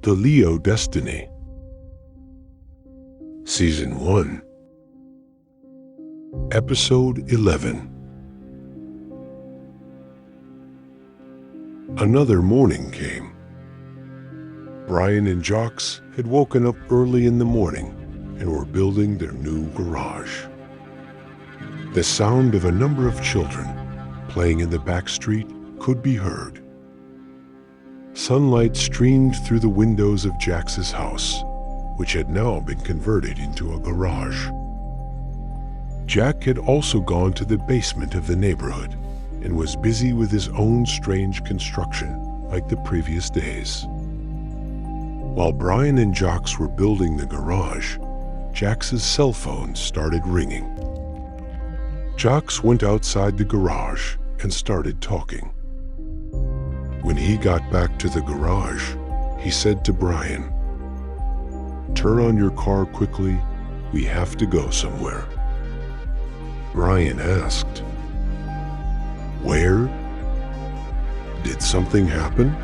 The Leo Destiny. Season 1. Episode 11. Another morning came. Brian and Jocks had woken up early in the morning and were building their new garage. The sound of a number of children playing in the back street could be heard. Sunlight streamed through the windows of Jax's house, which had now been converted into a garage. Jack had also gone to the basement of the neighborhood and was busy with his own strange construction like the previous days. While Brian and Jocks were building the garage, Jax's cell phone started ringing. Jocks went outside the garage and started talking. When he got back to the garage, he said to Brian, "Turn on your car quickly, we have to go somewhere." Brian asked, "Where? Did something happen?"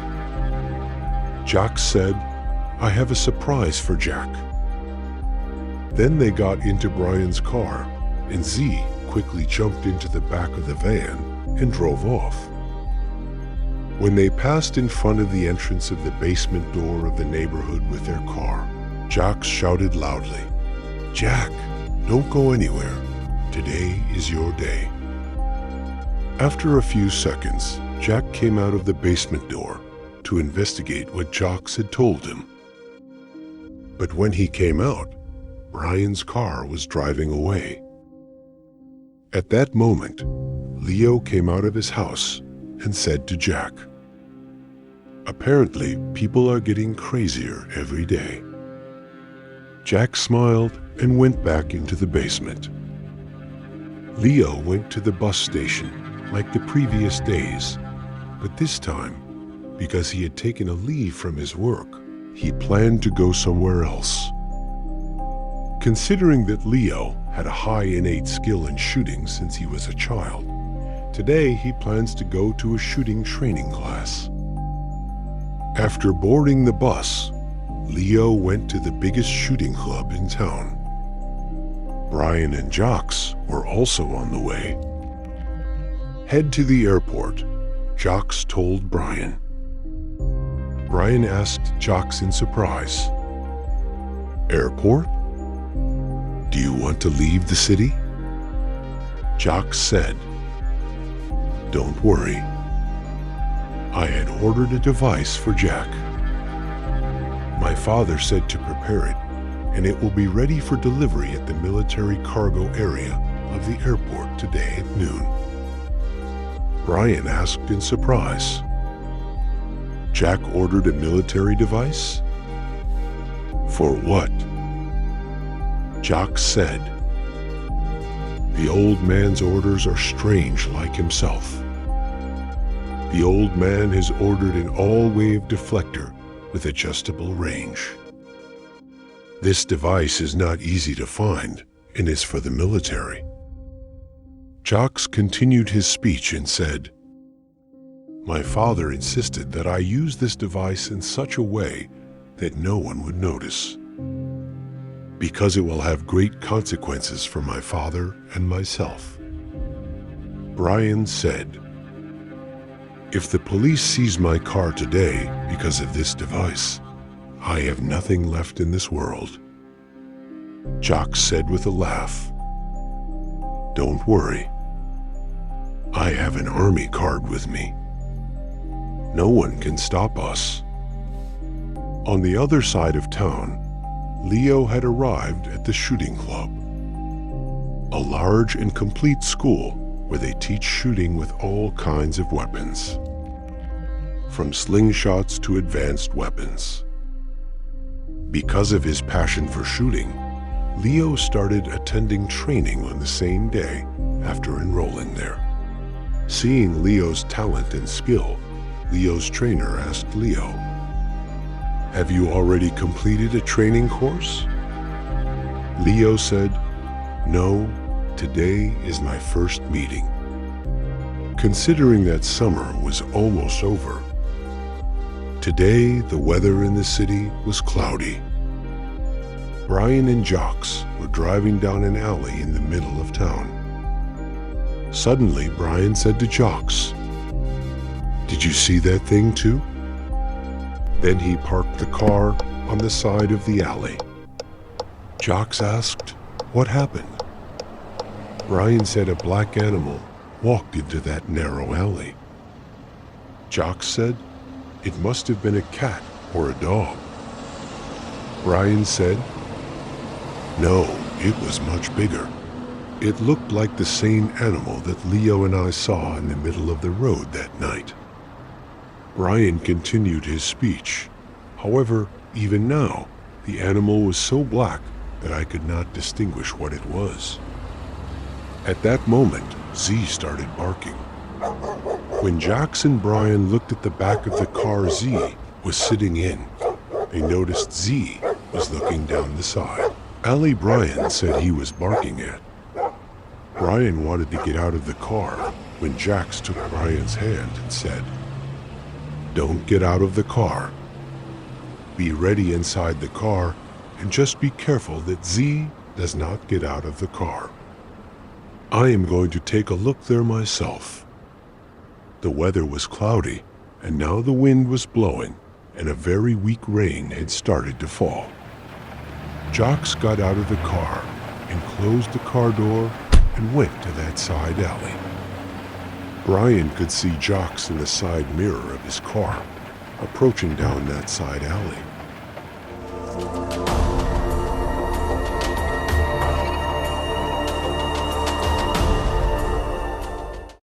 Jocks said, "I have a surprise for Jack." Then they got into Brian's car, and Z quickly jumped into the back of the van and drove off. When they passed in front of the entrance of the basement door of the neighborhood with their car, Jocks shouted loudly, "Jack, don't go anywhere. Today is your day." After a few seconds, Jack came out of the basement door to investigate what Jocks had told him. But when he came out, Brian's car was driving away. At that moment, Leo came out of his house and said to Jack, "Apparently, people are getting crazier every day." Jack smiled and went back into the basement. Leo went to the bus station like the previous days, but this time, because he had taken a leave from his work, he planned to go somewhere else. Considering that Leo had a high innate skill in shooting since he was a child, today he plans to go to a shooting training class. After boarding the bus, Leo went to the biggest shooting club in town. Brian and Jocks were also on the way. "Head to the airport," Jocks told Brian. Brian asked Jocks in surprise, "Airport? Do you want to leave the city?" Jocks said, "Don't worry. I had ordered a device for Jack. My father said to prepare it, and it will be ready for delivery at the military cargo area of the airport today at noon." Brian asked in surprise, "Jack ordered a military device? For what?" Jocks said, "The old man's orders are strange like himself. The old man has ordered an all-wave deflector with adjustable range. This device is not easy to find and is for the military." Jocks continued his speech and said, "My father insisted that I use this device in such a way that no one would notice, because it will have great consequences for my father and myself." Brian said, "If the police seize my car today because of this device, I have nothing left in this world." Jocks said with a laugh, "Don't worry. I have an army card with me. No one can stop us." On the other side of town, Leo had arrived at the shooting club, a large and complete school where they teach shooting with all kinds of weapons, from slingshots to advanced weapons. Because of his passion for shooting, Leo started attending training on the same day after enrolling there. Seeing Leo's talent and skill, Leo's trainer asked Leo, "Have you already completed a training course?" Leo said, "No, today is my first meeting." Considering that summer was almost over, Today, the weather in the city was cloudy. Brian and Jocks were driving down an alley in the middle of town. Suddenly, Brian said to Jocks, "Did you see that thing too?" Then he parked the car on the side of the alley. Jocks asked, "What happened?" Brian said a black animal walked into that narrow alley. Jocks said, "It must have been a cat or a dog." Brian said, "No, it was much bigger. It looked like the same animal that Leo and I saw in the middle of the road that night." Brian continued his speech. However, even now, the animal was so black that I could not distinguish what it was. At that moment, Z started barking. When Jocks and Brian looked at the back of the car Z was sitting in, they noticed Z was looking down the side. Alley Brian said he was barking at. Brian wanted to get out of the car when Jocks took Brian's hand and said, "Don't get out of the car. Be ready inside the car and just be careful that Z does not get out of the car. I am going to take a look there myself." The weather was cloudy, and now the wind was blowing, and a very weak rain had started to fall. Jocks got out of the car and closed the car door and went to that side alley. Brian could see Jocks in the side mirror of his car, approaching down that side alley.